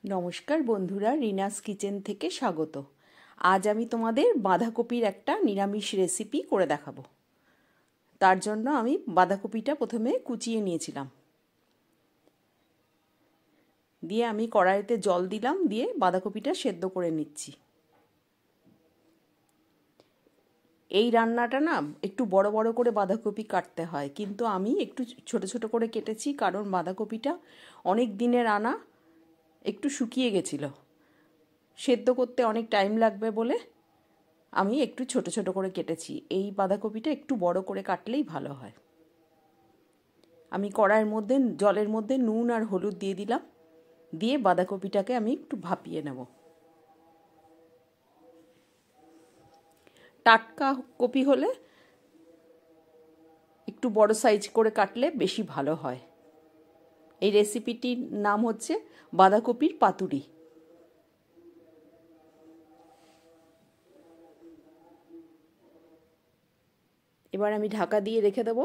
নমস্কার বন্ধুরা, রিনাস কিচেন থেকে স্বাগত। আজ আমি তোমাদের বাঁধাকপির একটা নিরামিষ রেসিপি করে দেখাবো। তার জন্য আমি বাঁধাকপিটা প্রথমে কুচিয়ে নিয়েছিলাম, দিয়ে আমি কড়াইতে জল দিলাম, দিয়ে বাঁধাকপিটা সেদ্ধ করে নিচ্ছি। এই রান্নাটা না একটু বড় বড় করে বাঁধাকপি কাটতে হয়, কিন্তু আমি একটু ছোট ছোট করে কেটেছি, কারণ বাঁধাকপিটা অনেক দিনের আনা, একটু শুকিয়ে গেছিলো, সেদ্ধ করতে অনেক টাইম লাগবে বলে আমি একটু ছোট ছোট করে কেটেছি। এই বাঁধাকপিটা একটু বড় করে কাটলেই ভালো হয়। আমি কড়াইয়ের মধ্যে জলের মধ্যে নুন আর হলুদ দিয়ে দিলাম, দিয়ে বাঁধাকপিটাকে আমি একটু ভাপিয়ে নেব। টাটকা কপি হলে একটু বড় সাইজ করে কাটলে বেশি ভালো হয়। এই রেসিপিটির নাম হচ্ছে বাঁধাকপির পাতুরি। এবার আমি ঢাকা দিয়ে রেখে দেবো।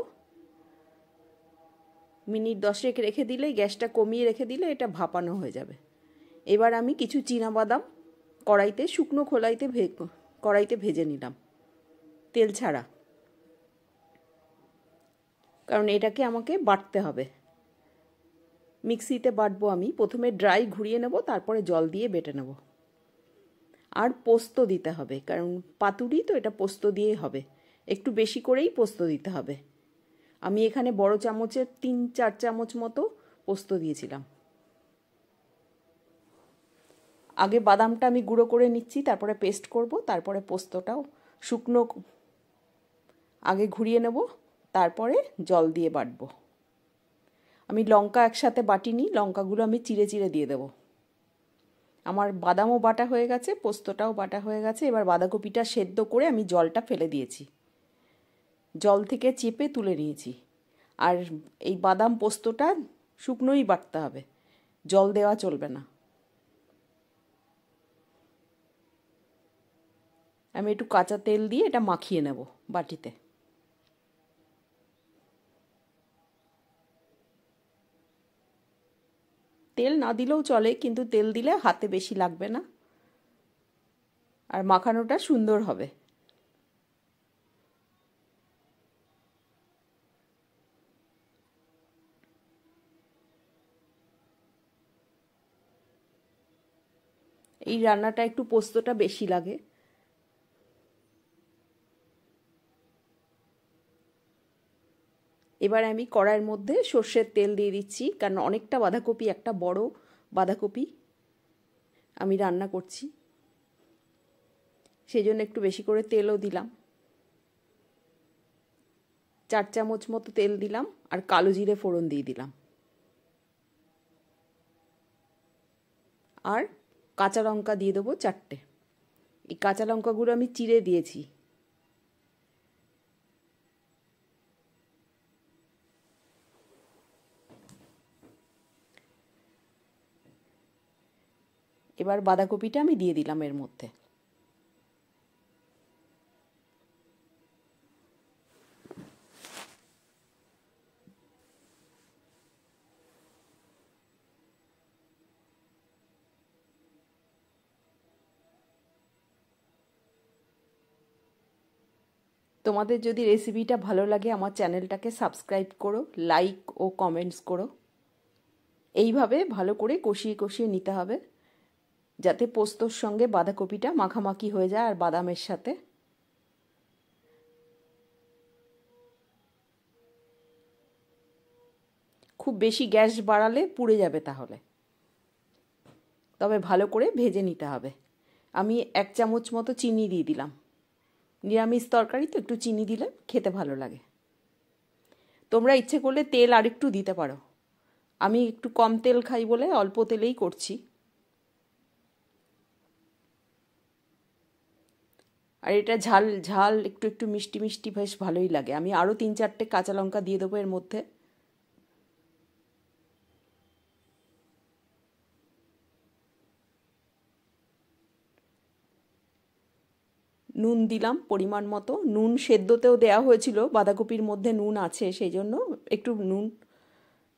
মিনিট 10 রেখে দিলেই, গ্যাসটা কমিয়ে রেখে দিলে এটা ভাপানো হয়ে যাবে। এবার আমি কিছু চীনাবাদাম কড়াইতে, শুকনো কড়াইতে ভেজে নিলাম, তেল ছাড়া, কারণ এটাকে আমাকে বাটতে হবে। মিক্সিতে বাটবো আমি। প্রথমে ড্রাই ঘুরিয়ে নেব, তারপরে জল দিয়ে বেটে নেব। আর পোস্ত দিতে হবে, কারণ পাতুরি তো, এটা পোস্ত দিয়েই হবে। একটু বেশি করেই পোস্ত দিতে হবে। আমি এখানে বড় চামচের 3-4 চামচ মতো পোস্ত দিয়েছিলাম। আগে বাদামটা আমি গুঁড়ো করে নিচ্ছি, তারপরে পেস্ট করব, তারপরে পোস্তটাও শুকনো আগে ঘুরিয়ে নেব, তারপরে জল দিয়ে বাটবো। আমি লঙ্কা একসাথে বাটিনি, লঙ্কাগুলো আমি চিড়ে চিড়ে দিয়ে দেবো। আমার বাদামও বাটা হয়ে গেছে, পোস্তটাও বাটা হয়ে গেছে। এবার বাঁধাকপিটা সেদ্ধ করে আমি জলটা ফেলে দিয়েছি, জল থেকে চেপে তুলে নিয়েছি। আর এই বাদাম পোস্তটা শুকনোই বাটতে হবে, জল দেওয়া চলবে না। আমি একটু কাঁচা তেল দিয়ে এটা মাখিয়ে নেব বাটিতে। তেল না দিলেও চলে, কিন্তু তেল দিলে হাতে বেশি লাগবে না আর মাখানোটা সুন্দর হবে। এই রান্নাটা একটু পোস্তটা বেশি লাগে। এবার আমি কড়াইয়ের মধ্যে সর্ষের তেল দিয়ে দিচ্ছি, কারণ অনেকটা বাঁধাকপি, একটা বড় বাঁধাকপি আমি রান্না করছি, সেই জন্য একটু বেশি করে তেলও দিলাম। 4 চামচ মতো তেল দিলাম, আর কালো জিরে ফোড়ন দিয়ে দিলাম, আর কাঁচা লঙ্কা দিয়ে দেবো 4টে। এই কাঁচা লঙ্কাগুলো আমি চিড়ে দিয়েছি। এবার বাঁধাকপিটা আমি দিয়ে দিলাম এর মধ্যে। তোমাদের যদি রেসিপিটা ভালো লাগে, আমার চ্যানেলটাকে সাবস্ক্রাইব করো, লাইক ও কমেন্টস করো। এইভাবে ভালো করে কষিয়ে কষিয়ে নিতে হবে, যাতে পোস্তর সঙ্গে বাঁধাকপিটা মাখামাখি হয়ে যায় আর বাদামের সাথে। খুব বেশি গ্যাস বাড়ালে পুড়ে যাবে তাহলে, তবে ভালো করে ভেজে নিতে হবে। আমি 1 চামচ মতো চিনি দিয়ে দিলাম। নিরামিষ তরকারি তো একটু চিনি দিলে খেতে ভালো লাগে। তোমরা ইচ্ছে করলে তেল আরেকটু দিতে পারো। আমি একটু কম তেল খাই বলে অল্প তেলেই করছি। আর এটা ঝাল ঝাল, একটু একটু মিষ্টি মিষ্টি, বেশ ভালোই লাগে। আমি আরও 3-4টে কাঁচা লঙ্কা দিয়ে দেবো এর মধ্যে। নুন দিলাম পরিমাণ মতো। নুন সেদ্ধতেও দেওয়া হয়েছিল, বাঁধাকপির মধ্যে নুন আছে, সেই জন্য একটু নুন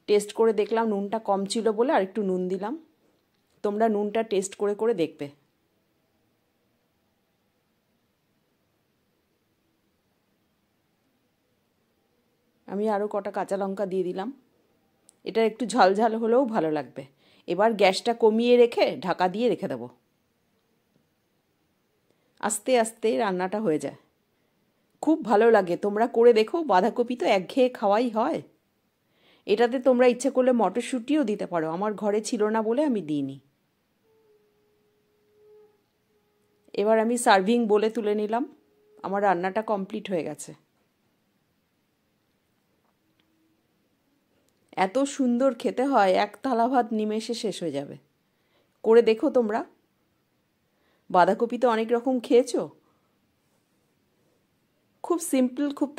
টেস্ট করে দেখলাম, নুনটা কম ছিল বলে আর একটু নুন দিলাম। তোমরা নুনটা টেস্ট করে করে দেখবে। আমি আরও কটা কাঁচা লঙ্কা দিয়ে দিলাম। এটা একটু ঝাল ঝাল হলেও ভালো লাগবে। এবার গ্যাসটা কমিয়ে রেখে ঢাকা দিয়ে রেখে দেবো। আস্তে আস্তে রান্নাটা হয়ে যায়, খুব ভালো লাগে। তোমরা করে দেখো, বাঁধাকপি তো একঘেয়ে খাওয়াই হয়। এটাতে তোমরা ইচ্ছে করলে মটরশুঁটিও দিতে পারো, আমার ঘরে ছিল না বলে আমি দিইনি। এবার আমি সার্ভিং বলে তুলে নিলাম। আমার রান্নাটা কমপ্লিট হয়ে গেছে। এত সুন্দর খেতে হয়, এক থালা ভাত নিমেষে শেষ হয়ে যাবে। করে দেখো তোমরা। বাঁধাকপি তো অনেক রকম খেয়েছো, খুব সিম্পল, খুব